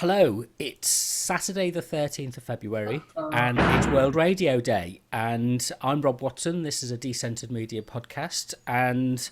Hello, it's Saturday the 13th of February and it's World Radio Day. And I'm Rob Watson. This is a Decentered Media podcast. And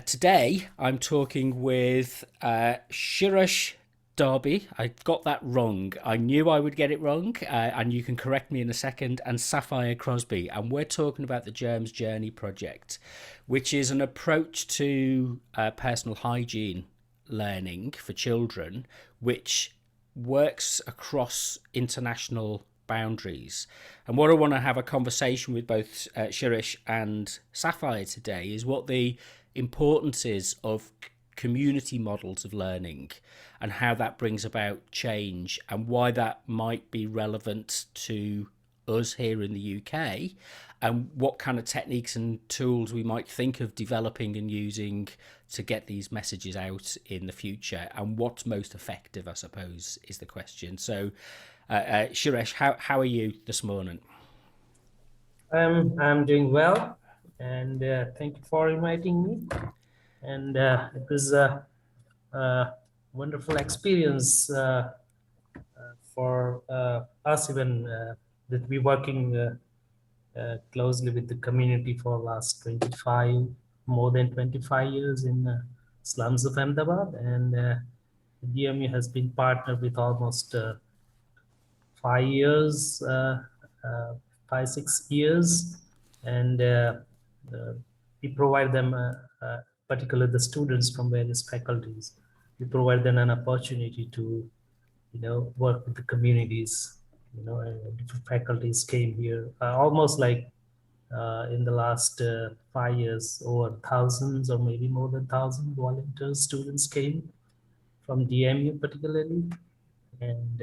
today I'm talking with Shirish Darby. I got that wrong. I knew I would get it wrong, and you can correct me in a second. And Sapphire Crosby. And we're talking about the Germs Journey project, which is an approach to personal hygiene learning for children, which works across international boundaries. And what I want to have a conversation with both Shirish and Sapphire today is what the importance is of community models of learning and how that brings about change and why that might be relevant to us here in the UK, and what kind of techniques and tools we might think of developing and using to get these messages out in the future, and what's most effective, I suppose, is the question. So Suresh, how are you this morning? I'm doing well, and thank you for inviting me. And it was a wonderful experience for us, even that we're working closely with the community for last more than 25 years in slums of Ahmedabad, and DMU has been partnered with almost 5 years, 5, 6 years, and we provide them, particularly the students from various faculties, we provide them an opportunity to, work with the communities. Different faculties came here, almost like in the last 5 years, over thousands or maybe more than 1,000 volunteers, students came from DMU particularly, and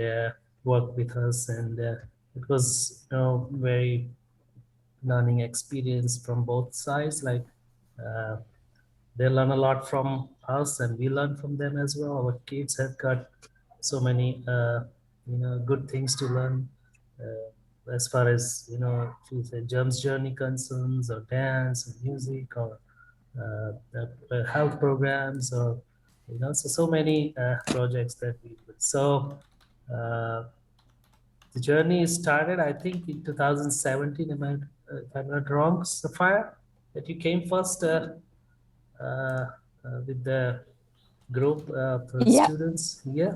worked with us, and it was very learning experience from both sides. Like uh, they learn a lot from us and we learn from them as well. Our kids have got so many good things to learn, as far as if you say Germs Journey concerns, or dance, or music, or health programs, or so many projects that we do. So uh, the journey started, I think, in 2017. If I'm not wrong, Sapphire, that you came first with the group of Yeah, students. Yeah,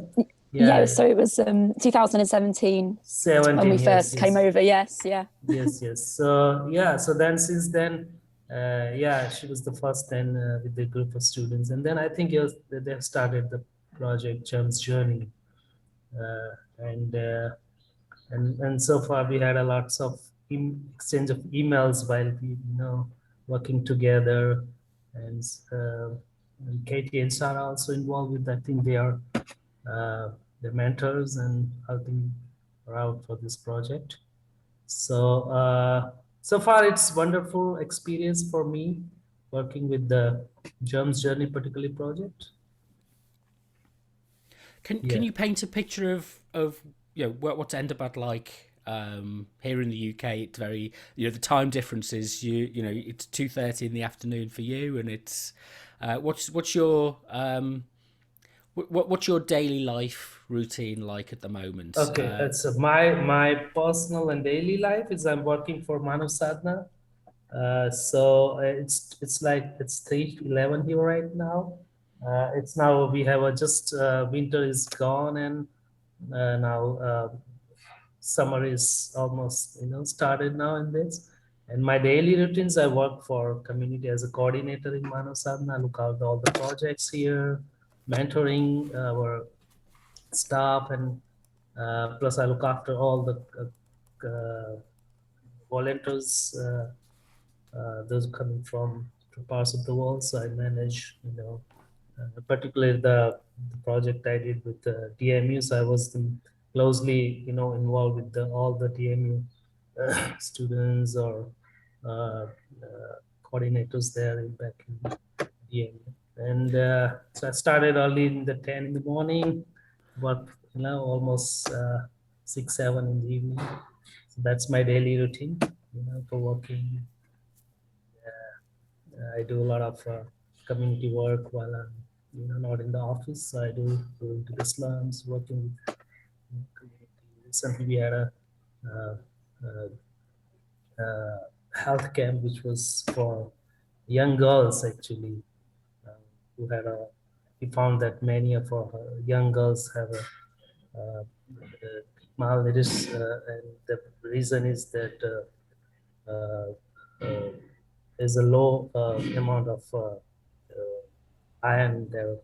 yeah. yeah, So it was 2017 when we 17. Yes, first came yes, over. Yes, yeah. yes, yes. So yeah, so then since then, yeah, she was the first then with the group of students, and then I think they have started the project Germs Journey, and and so far we had a lots of exchange of emails while we working together, and, uh, and Katie and Sarah also involved with. I think they are the mentors and helping her out for this project. So so far it's wonderful experience for me working with the Germs Journey particularly project. Can you paint a picture of what's Ahmedabad like here in the UK? It's very, the time differences. It's 2:30 in the afternoon for you, and it's what's your what's your daily life routine like at the moment? Okay, that's my personal and daily life is I'm working for Manav Sadhna. So it's like it's 3:11 here right now. It's now we have just winter is gone, and now summer is almost started now in this. And my daily routines, I work for community as a coordinator in Manav Sadhana. I look out all the projects here, mentoring our staff, and plus I look after all the volunteers, those coming from parts of the world. So I manage, particularly the project I did with the DMU. So I was closely, involved with all the DMU students or uh, coordinators there back in DMU. And so I started early in the 10 in the morning, work, almost 6, 7 in the evening. So that's my daily routine, for working. I do a lot of community work while I'm not in the office. I do go into the slums, working with community. Recently, we had a uh, health camp which was for young girls actually, uh, who had a. We found that many of our young girls have a malnourished, and the reason is that there's a low amount of iron in their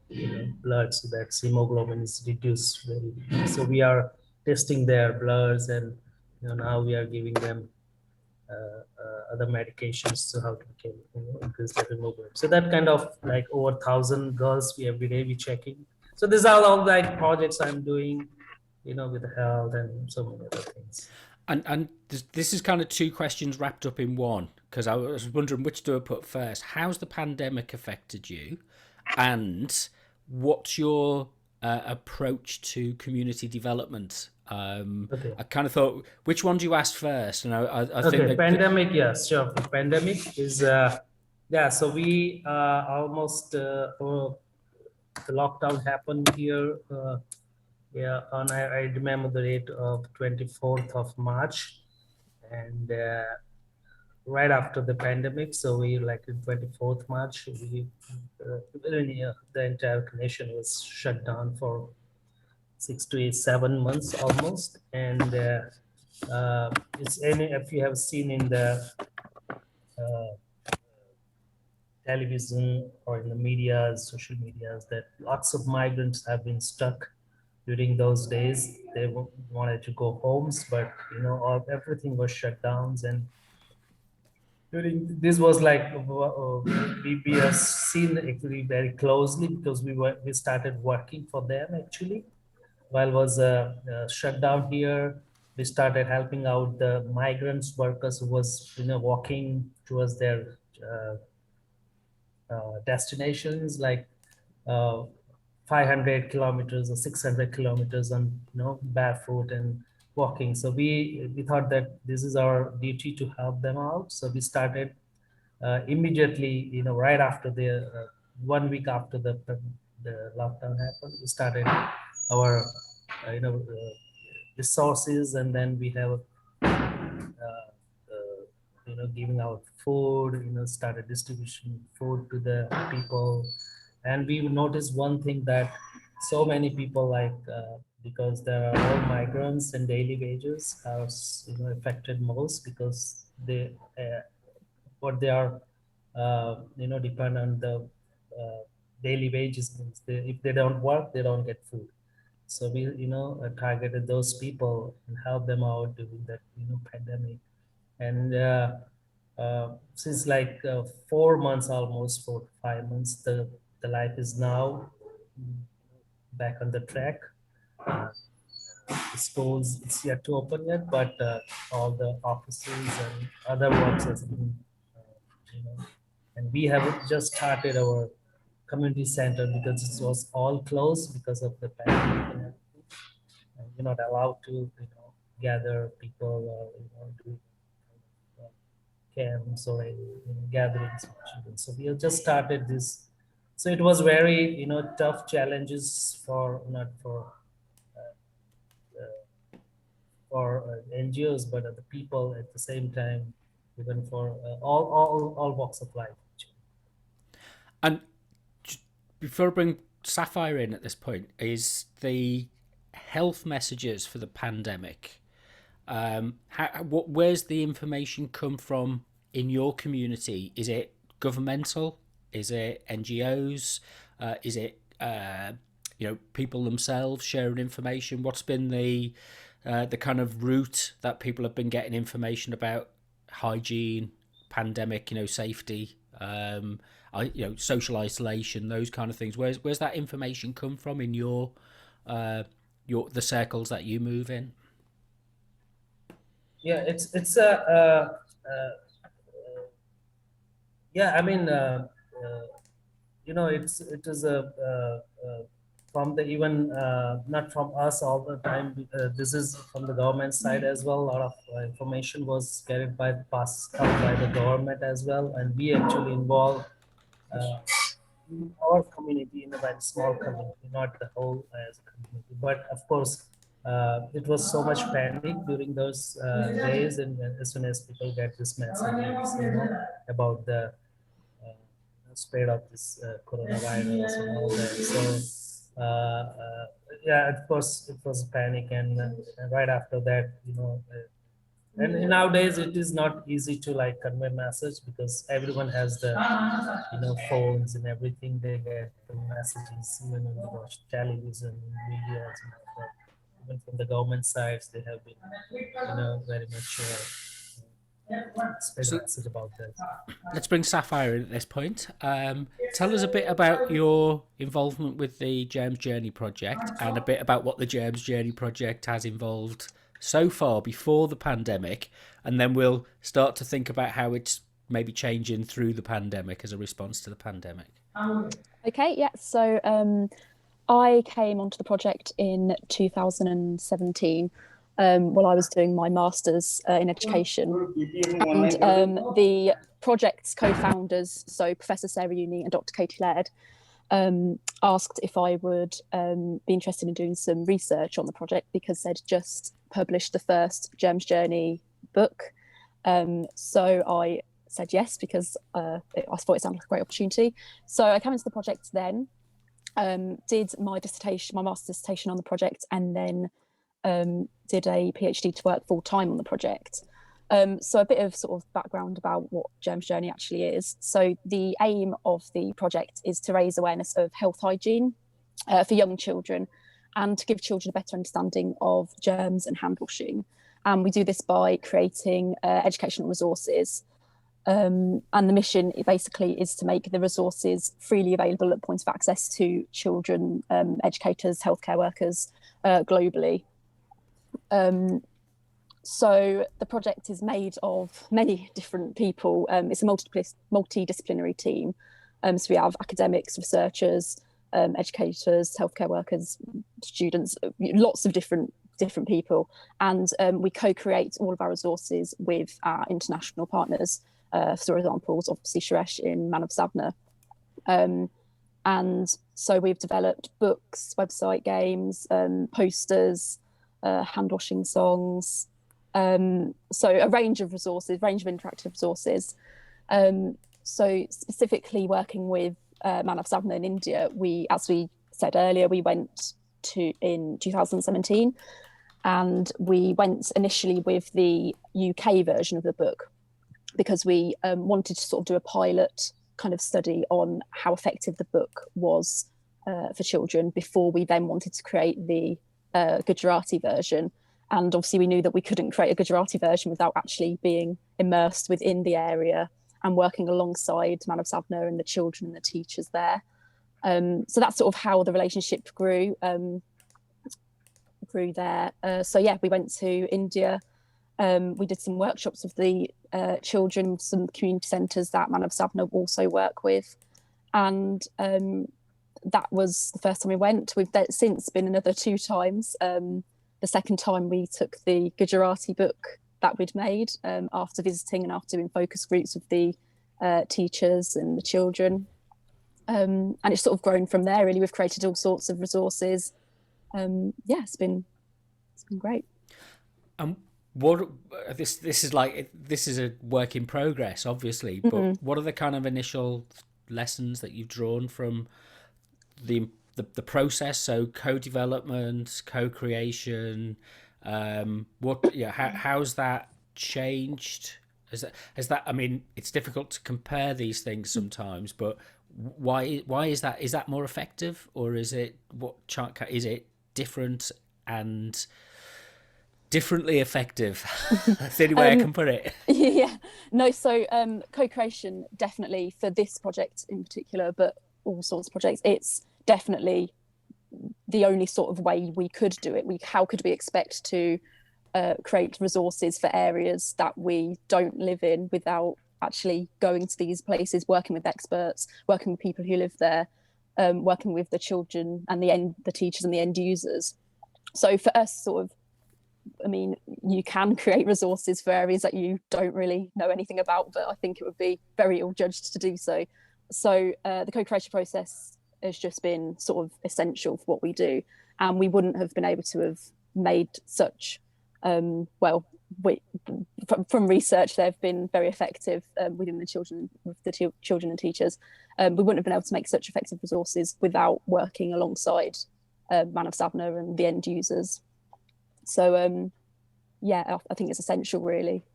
blood, so that hemoglobin is reduced very. So we are testing their bloods, and now we are giving them other medications to how to increase their hemoglobin. So that kind of like over 1,000 girls we every day we checking. So these are all like projects I'm doing, with the health and so many other things. And this is kind of two questions wrapped up in one, because I was wondering which do I put first. How's the pandemic affected you, and what's your approach to community development? Okay. I kind of thought, which one do you ask first? And I Okay, think that pandemic, yes, sure. The pandemic is, so we almost, the lockdown happened here, on, I remember the date of 24th of March, and right after the pandemic, so we like in 24th March, we, the entire nation was shut down for 6 to 7 months almost, and it's any if you have seen in the television or in the media, social medias, that lots of migrants have been stuck during those days. They wanted to go homes, but everything was shut down. And during this was like we have seen actually very closely, because we started working for them actually while was shut down here. We started helping out the migrants workers who was walking towards their destinations, like uh, 500 kilometers or 600 kilometers on barefoot and walking. So we thought that this is our duty to help them out. So we started immediately, right after the 1 week after the lockdown happened. We started our resources, and then we have giving out food, started distribution food to the people. And we noticed one thing, that so many people, like because there are all migrants, and daily wages are affected most, because they what they are depend on the daily wages. Means if they don't work, they don't get food. So we targeted those people and helped them out during that pandemic. And since like 4 months, almost 4 to 5 months, the life is now back on the track. The schools, it's yet to open yet, but all the offices and other works has been, and we have just started our community center, because it was all closed because of the pandemic and everything. And you're not allowed to, gather people, do camps or any gatherings with children. So we have just started this. So it was very, tough challenges for not for NGOs, but the people at the same time, even for all walks of life. And before I bring Sapphire in at this point, is the health messages for the pandemic. Where's the information come from in your community? Is it governmental? Is it NGOs? Is it people themselves sharing information? What's been the kind of route that people have been getting information about hygiene, pandemic, safety, social isolation, those kind of things? Where's that information come from in your the circles that you move in? Yeah, it's yeah. I mean, it is from the even not from us all the time. This is from the government side as well. A lot of information was carried passed out by the government as well, and we actually involve in our community, in a very small community, not the whole as a community. But of course, it was so much panic during those days, and as soon as people get this message, about the spread of this coronavirus and all that. So yeah, of course, it was panic, and right after that, and nowadays it is not easy to like convey message because everyone has the phones and everything. They get the messages even when they watch television, media, and all that. Even from the government sides, they have been very much spread a message about that. Let's bring Sapphire in at this point. Tell us a bit about your involvement with the Germs Journey project and a bit about what the Germs Journey project has involved so far before the pandemic, and then we'll start to think about how it's maybe changing through the pandemic as a response to the pandemic. Okay, yeah. So I came onto the project in 2017 while I was doing my master's in education. And the project's co-founders, so Professor Sarah Uni and Dr. Katie Laird, asked if I would be interested in doing some research on the project because they'd just published the first Germs Journey book. So I said yes because I thought it sounded like a great opportunity. So I came into the project then, did my master's dissertation on the project, and then did a PhD to work full time on the project. So a bit of sort of background about what Germs Journey actually is. So the aim of the project is to raise awareness of health hygiene for young children and to give children a better understanding of germs and hand washing. And we do this by creating educational resources. And the mission basically is to make the resources freely available at point of access to children, educators, healthcare workers globally. So the project is made of many different people. It's a multidisciplinary team. So we have academics, researchers, educators, healthcare workers, students, lots of different people. And we co-create all of our resources with our international partners. For examples, obviously Shirish in Manav Sadhna. And so we've developed books, website, games, posters, hand washing songs. So a range of resources, range of interactive resources. So specifically working with Manav Sadhna in India, as we said earlier, we went in 2017, and we went initially with the UK version of the book because we wanted to sort of do a pilot kind of study on how effective the book was for children before we then wanted to create the Gujarati version. And obviously we knew that we couldn't create a Gujarati version without actually being immersed within the area and working alongside Manav Sadhna and the children and the teachers there. So that's sort of how the relationship grew there. So yeah, we went to India. We did some workshops with the children, some community centres that Manav Sadhna also work with. And that was the first time we went. We've since been another 2 times. The second time we took the Gujarati book that we'd made after visiting and after doing focus groups with the teachers and the children. And it's sort of grown from there, really. We've created all sorts of resources. Yeah, it's been great. What this is a work in progress, obviously, but what are the kind of initial lessons that you've drawn from the process? So co-development, co-creation, how's that changed? Has that I mean, it's difficult to compare these things sometimes, but why is that? Is that more effective, or is it is it different and differently effective? That's the only way I can put it. Yeah, no, so co-creation definitely for this project in particular, but all sorts of projects, it's definitely the only sort of way we could do it. How could we expect to create resources for areas that we don't live in without actually going to these places, working with experts, working with people who live there, working with the children and the teachers and the end users. So for us, sort of, I mean, you can create resources for areas that you don't really know anything about, but I think it would be very ill-judged to do so. So the co-creation process has just been sort of essential for what we do, and we wouldn't have been able to have made such from research they've been very effective within the children, with the children and teachers. We wouldn't have been able to make such effective resources without working alongside Manav Sadhna and the end users. So yeah, I think it's essential, really.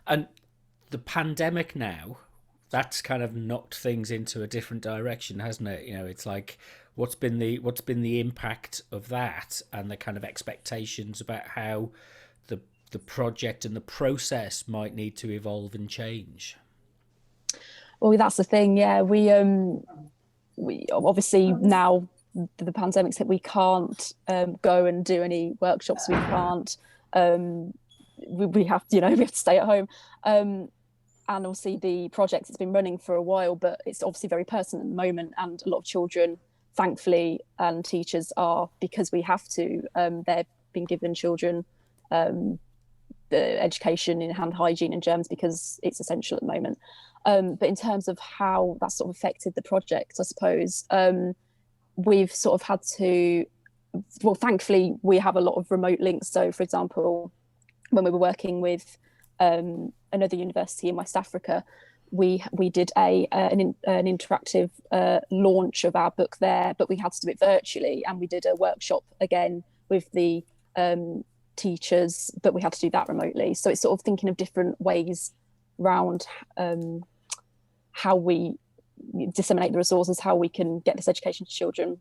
And the pandemic now, that's kind of knocked things into a different direction, hasn't it? You know, it's like, what's been the impact of that, and the kind of expectations about how the project and the process might need to evolve and change? Well, that's the thing. Yeah, we obviously, now the pandemic's hit, we can't go and do any workshops. We can't. We have to, we have to stay at home. And obviously the project has been running for a while, but it's obviously very personal at the moment. And a lot of children, thankfully, and teachers are, because we have to, they've been given children the education in hand hygiene and germs because it's essential at the moment. But in terms of how that sort of affected the project, I suppose, we've sort of had to, well, thankfully, we have a lot of remote links. So, for example, when we were working with another university in West Africa, we did an interactive launch of our book there, but we had to do it virtually, and we did a workshop again with the teachers, but we had to do that remotely. So it's sort of thinking of different ways around how we disseminate the resources, how we can get this education to children.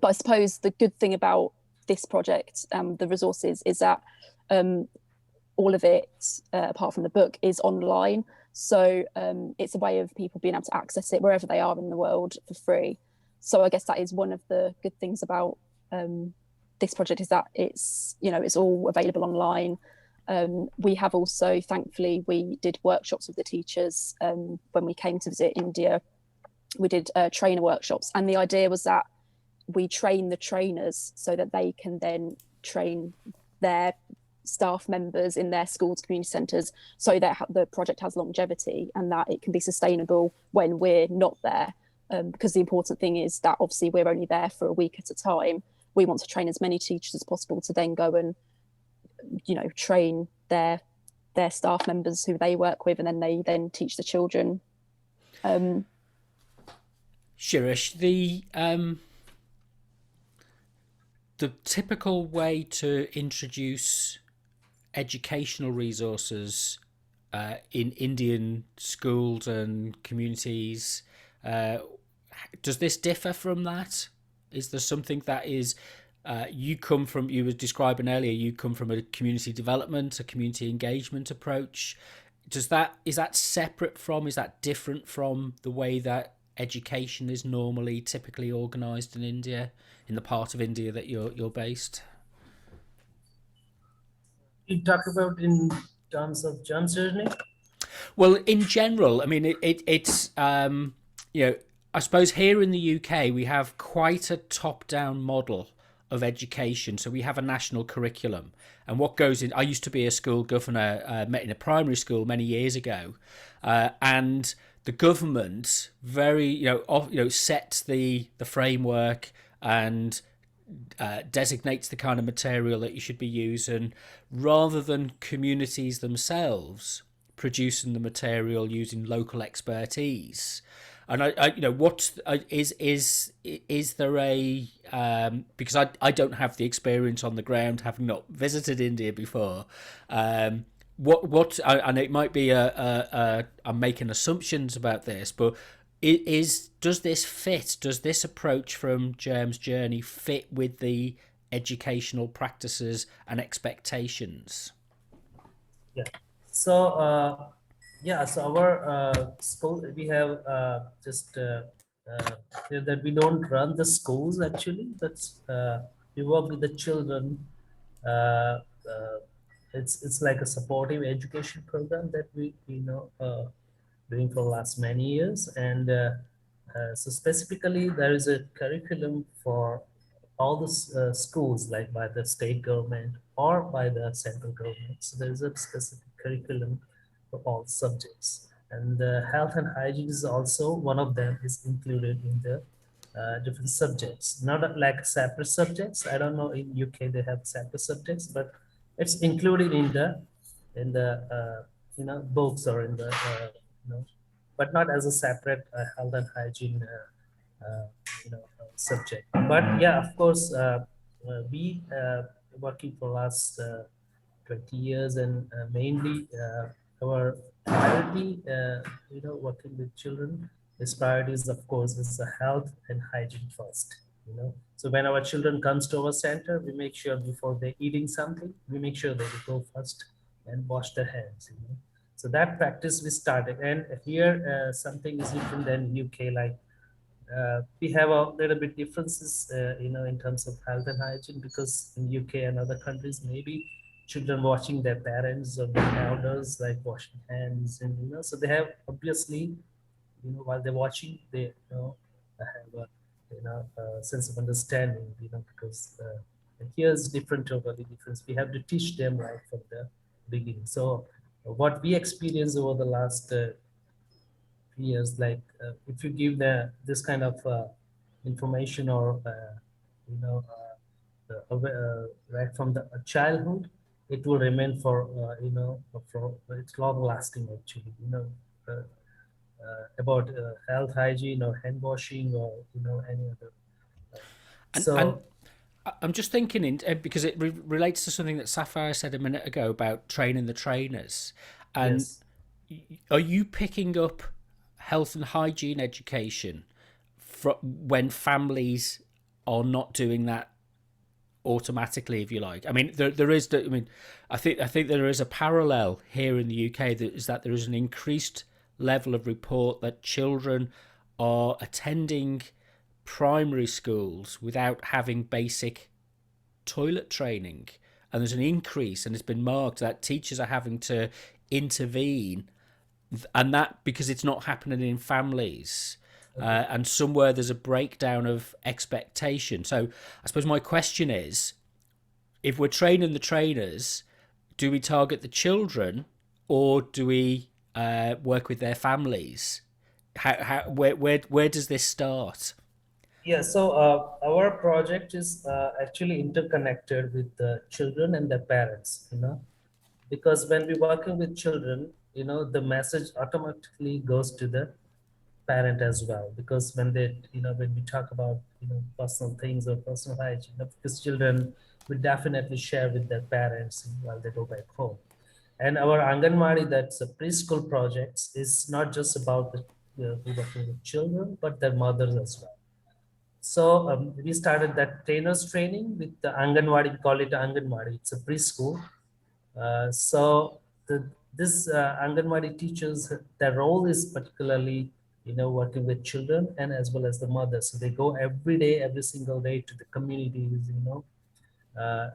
But I suppose the good thing about this project, the resources, is that all of it, apart from the book, is online. So it's a way of people being able to access it wherever they are in the world for free. So I guess that is one of the good things about this project, is that it's all available online. We have also, thankfully, we did workshops with the teachers when we came to visit India. We did trainer workshops, and the idea was that we train the trainers so that they can then train their staff members in their schools, community centres, so that the project has longevity and that it can be sustainable when we're not there. Because the important thing is that obviously we're only there for a week at a time. We want to train as many teachers as possible to then go and, train their staff members who they work with, and then they then teach the children. Shirish, the typical way to introduce educational resources in Indian schools and communities, does this differ from that? Is there something that is, you were describing earlier, you come from a community development, a community engagement approach. Is that separate from, is that different from the way that education is normally typically organised in India, in the part of India that you're based? You talk about in terms of Germs Journey? Well, in general, I mean, it's I suppose here in the UK we have quite a top-down model of education. So we have a national curriculum, and what goes in. I used to be a school governor, in a primary school many years ago, and the government sets the framework and designates the kind of material that you should be using, rather than communities themselves producing the material using local expertise. And is there a because I don't have the experience on the ground, having not visited India before. And it might be I'm making assumptions about this, but does this approach from Germs Journey fit with the educational practices and expectations? Yeah. So so our school, we have that we don't run the schools actually. That's we work with the children. It's like a supportive education program that we doing for the last many years, and so specifically there is a curriculum for all the schools, like by the state government or by the central government. So there is a specific curriculum for all subjects, and health and hygiene is also one of them, is included in the different subjects, not like separate subjects. I don't know, in UK they have separate subjects, but it's included in the books, or in the but not as a separate health and hygiene subject. But yeah, of course, we working for last 20 years, and mainly our priority, working with children, is priorities, of course, is the health and hygiene first. So when our children comes to our center, we make sure before they eating something, we make sure they go first and wash their hands. So that practice we started, and here something is different than UK. Like we have a little bit differences, in terms of health and hygiene, because in UK and other countries, maybe children watching their parents or their elders, like washing hands, and so they have, obviously, while they're watching, they have a sense of understanding, because here's different, totally different. We have to teach them right from the beginning. So what we experienced over the last years, like if you give this kind of information, or right from the childhood, it will remain for for it's long lasting, actually. About health, hygiene, or hand washing, or any other. And So I'm just thinking, because it relates to something that Sapphire said a minute ago about training the trainers. And yes, are you picking up health and hygiene education when families are not doing that automatically, if you like? I mean, there is. I mean, I think there is a parallel here in the UK, that is that there is an increased level of report that children are attending primary schools without having basic toilet training, and there's an increase, and it's been marked that teachers are having to intervene, and that because it's not happening in families. okay. And somewhere there's a breakdown of expectation. So I suppose my question is, if we're training the trainers, do we target the children, or do we work with their families? Where does this start? Yeah, so our project is actually interconnected with the children and their parents, because when we're working with children, the message automatically goes to the parent as well, because when they, when we talk about, personal things or personal hygiene, because children will definitely share with their parents while they go back home. And our Anganwadi, that's a preschool projects, is not just about the working with children, but their mothers as well. So we started that trainers training with the Anganwadi. We call it Anganwadi. It's a preschool. So this Anganwadi teachers, their role is particularly, working with children and as well as the mothers. So they go every day, every single day to the communities,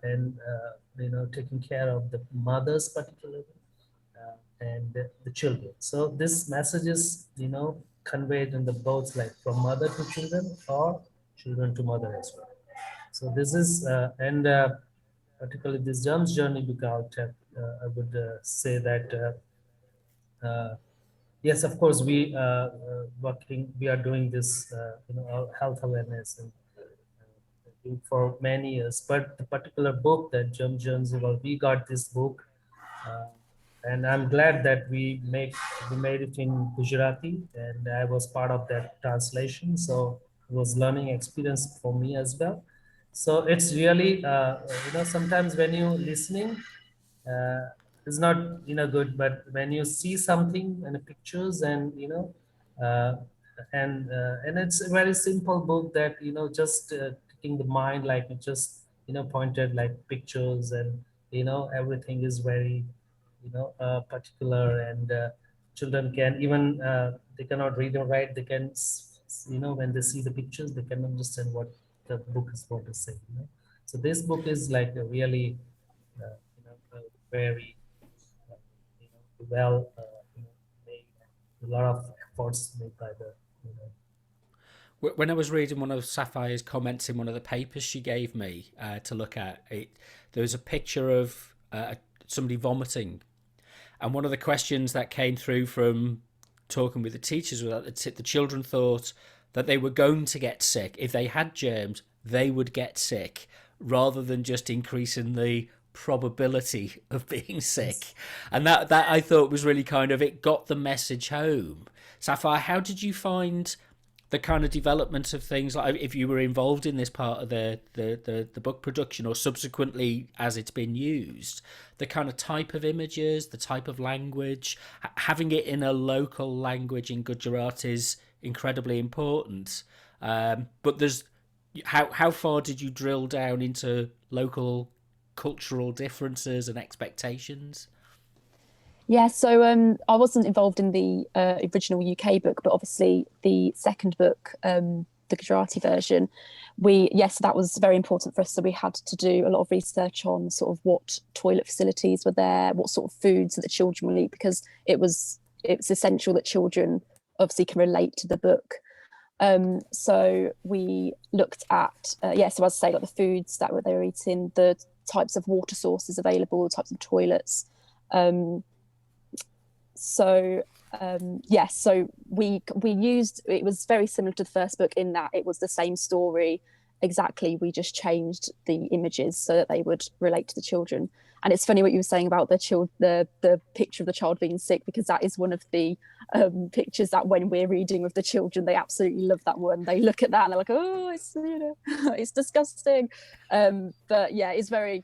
and taking care of the mothers particularly, and the children. So this message is, conveyed in the both, like from mother to children, or children to mother as well. So this is, and particularly this Germs Journey book out, I would say that, yes, of course, we are doing this, health awareness, and for many years. But the particular book that Germ Journey, well, we got this book, uh, and I'm glad that we made it in Gujarati, and I was part of that translation. So it was learning experience for me as well. So it's really, sometimes when you listening, uh, it's not, good, but when you see something in the pictures, and uh, and it's a very simple book that, just taking the mind, like it just, pointed like pictures, and everything is very, particular, and children can even, they cannot read or write, they can when they see the pictures, they can understand what the book is going to say. So this book is like a really, very, uh, well, made, a lot of efforts made by the, you know When I was reading one of Sapphire's comments in one of the papers she gave me to look at, there was a picture of somebody vomiting, and one of the questions that came through from talking with the teachers was that the children thought that they were going to get sick. If they had germs, they would get sick, rather than just increasing the probability of being sick. And that I thought was really kind of, it got the message home. Sapphire, how did you find the kind of development of things, like if you were involved in this part of the book production, or subsequently as it's been used, the kind of type of images, the type of language, having it in a local language in Gujarati is incredibly important. But there's how far did you drill down into local cultural differences and expectations? Yeah, so I wasn't involved in the original UK book, but obviously the second book, the Gujarati version, that was very important for us. So we had to do a lot of research on sort of what toilet facilities were there, what sort of foods that the children will eat, because it's essential that children obviously can relate to the book. So we looked at, so as I say, like the foods that they were eating, the types of water sources available, the types of toilets. So we used, it was very similar to the first book in that it was the same story exactly. We just changed the images so that they would relate to the children. And it's funny what you were saying about the picture of the child being sick, because that is one of the pictures that when we're reading with the children, they absolutely love that one. They look at that and they're like, oh, it's it's disgusting. But yeah, it's very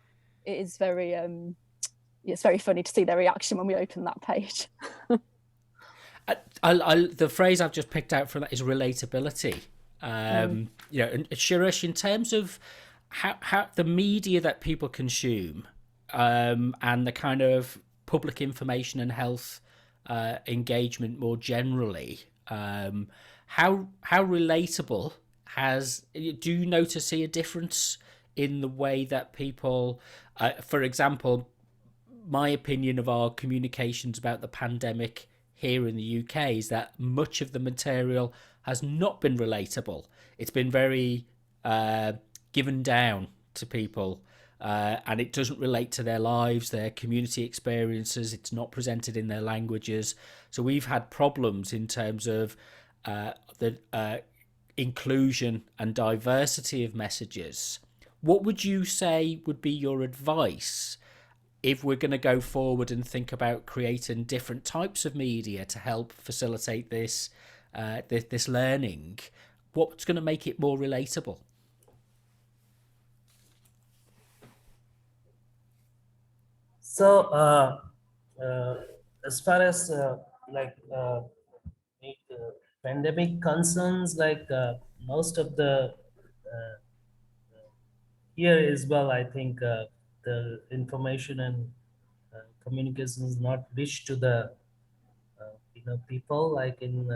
funny to see their reaction when we open that page. The phrase I've just picked out from that is relatability. And Shirish, in terms of how the media that people consume, and the kind of public information and health engagement more generally, how relatable do you see a difference in the way that people, for example, my opinion of our communications about the pandemic here in the UK is that much of the material has not been relatable. It's been very given down to people, and it doesn't relate to their lives, their community experiences. It's not presented in their languages. So we've had problems in terms of the inclusion and diversity of messages. What would you say would be your advice if we're going to go forward and think about creating different types of media to help facilitate this learning? What's going to make it more relatable? So as far as pandemic concerns, most of the here as well, I think the information and communication is not reached to the people, like in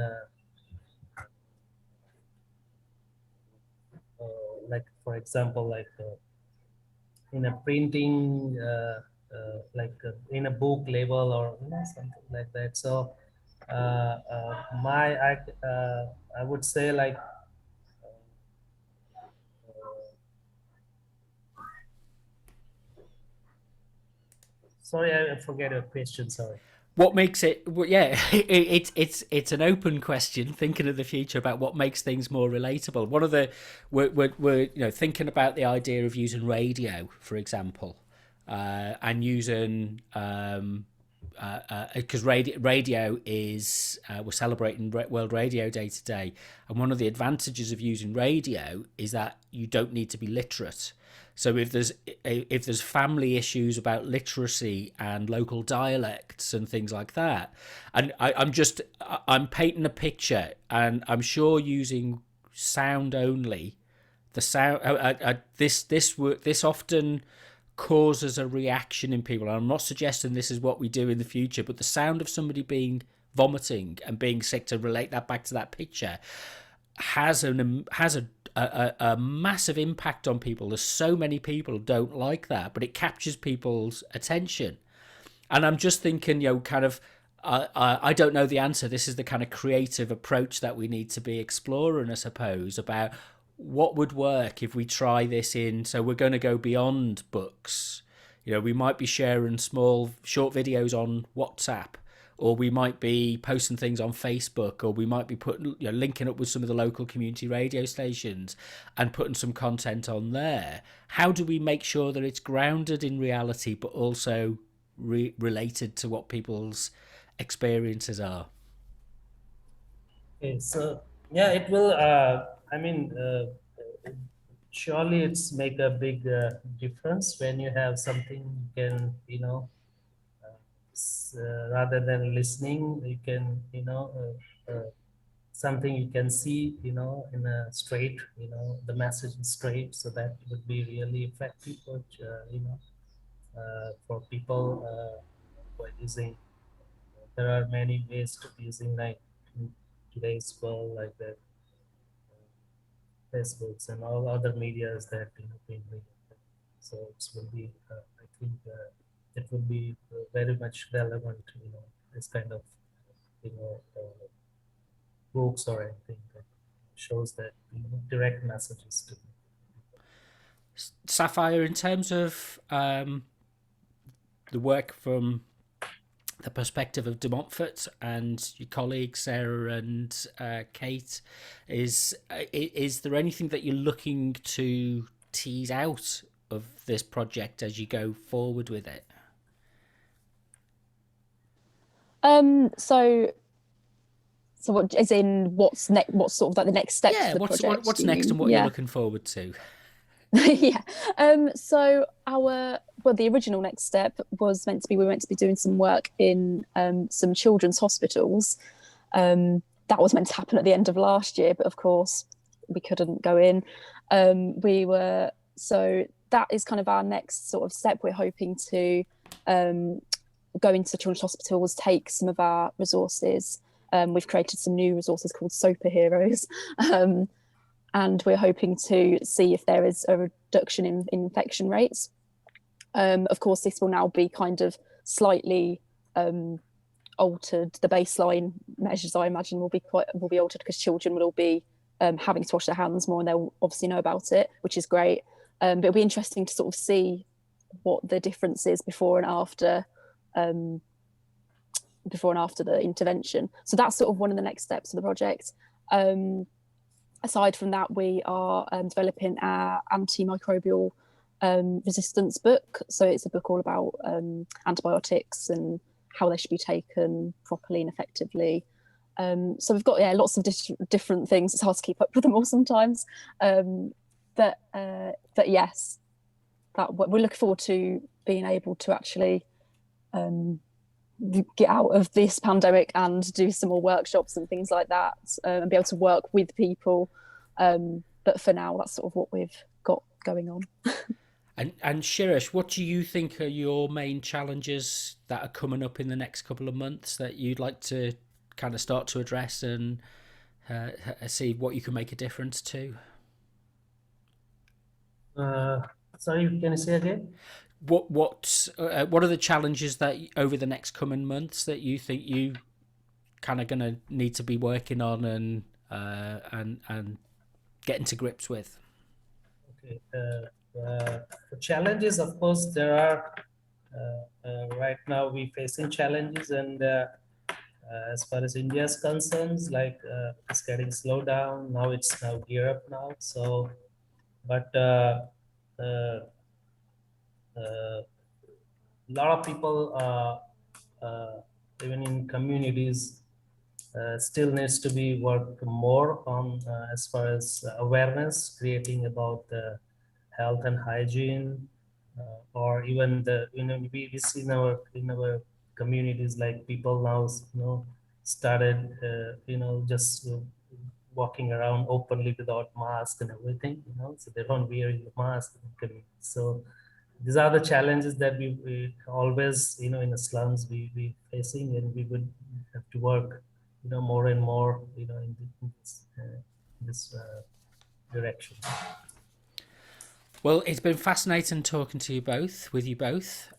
for example, in a printing, in a book label or something like that. So I would say sorry, I forget your question. Sorry. What makes it? Well, yeah, it's an open question. Thinking of the future about what makes things more relatable. One of the we're thinking about the idea of using radio, for example, and using because radio is we're celebrating World Radio Day today, and one of the advantages of using radio is that you don't need to be literate. So if there's family issues about literacy and local dialects and things like that, and I'm painting a picture, and I'm sure using sound only, the sound this often causes a reaction in people. And I'm not suggesting this is what we do in the future, but the sound of somebody vomiting and being sick, to relate that back to that picture, has a massive impact on people. There's so many people who don't like that, but it captures people's attention. And I'm just thinking, I don't know the answer. This is the kind of creative approach that we need to be exploring, I suppose, about what would work if we try this in. So we're going to go beyond books. We might be sharing small, short videos on WhatsApp or we might be posting things on Facebook, or we might be putting, linking up with some of the local community radio stations and putting some content on there. How do we make sure that it's grounded in reality, but also related to what people's experiences are? Okay, so yeah, it will. Surely it's make a big difference when you have something you can, rather than listening, you can, something you can see, in a straight, the message is straight, so that would be really effective for people who are using. There are many ways to using, like in today's world, like that. Facebooks and all other medias that being made. So it will be, I think, it will be very much relevant. This kind of books or anything that shows that direct messages to people. Sapphire, in terms of the work from the perspective of De Montfort and your colleagues Sarah and Kate, is there anything that you're looking to tease out of this project as you go forward with it? So what, as in what's next? What's sort of like the next steps for the project? What's next and what you're looking forward to? Yeah. So the original next step was we were meant to be doing some work in some children's hospitals. That was meant to happen at the end of last year, but of course we couldn't go in. So that is kind of our next sort of step. We're hoping to go into children's hospitals, take some of our resources. We've created some new resources called Superheroes. And we're hoping to see if there is a reduction in infection rates. Of course, this will now be kind of slightly altered. The baseline measures, I imagine, will be altered because children will all be having to wash their hands more, and they'll obviously know about it, which is great. But it'll be interesting to sort of see what the difference is before and after the intervention. So that's sort of one of the next steps of the project. Aside from that, we are developing our antimicrobial resistance book. So it's a book all about antibiotics and how they should be taken properly and effectively. So we've got lots of different things. It's hard to keep up with them all sometimes. But yes, that we're looking forward to being able to actually get out of this pandemic and do some more workshops and things like that, and be able to work with people. But for now, that's sort of what we've got going on. And Shirish, what do you think are your main challenges that are coming up in the next couple of months that you'd like to kind of start to address and see what you can make a difference to? Sorry, can you say again? What are the challenges that over the next coming months that you think you kind of going to need to be working on and getting to grips with? Okay. The challenges, of course, there are. Right now, we're facing challenges, and as far as India is concerned, like it's getting slowed down. Now it's gear up now. So, but a lot of people, even in communities, still needs to be worked more on as far as awareness, creating about health and hygiene, or even we see in our communities, like people now started just walking around openly without mask and everything, so they don't wear the mask. So these are the challenges that we always in the slums we facing, and we would have to work more and more in this direction. Well, it's been fascinating talking to you both,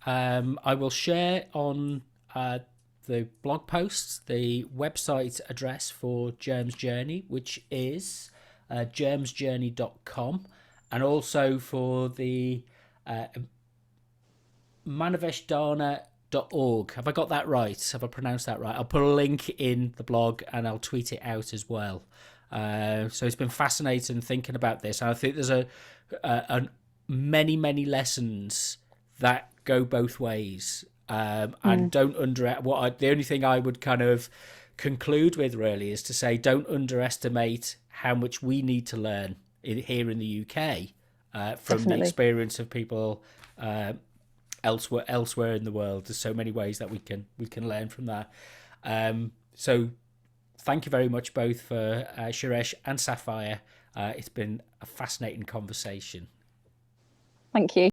I will share on the blog post the website address for Germs Journey, which is germsjourney.com, and also for the Manav Sadhna Have I got that right? Have I pronounced that right? I'll put a link in the blog and I'll tweet it out as well. So it's been fascinating thinking about this. And I think there's many lessons that go both ways. And don't the only thing I would kind of conclude with really is to say, don't underestimate how much we need to learn here in the UK from Definitely. the experience of people elsewhere in the world. There's so many ways that we can learn from that. So thank you very much both for Shirish and Sapphire. It's been a fascinating conversation. Thank you.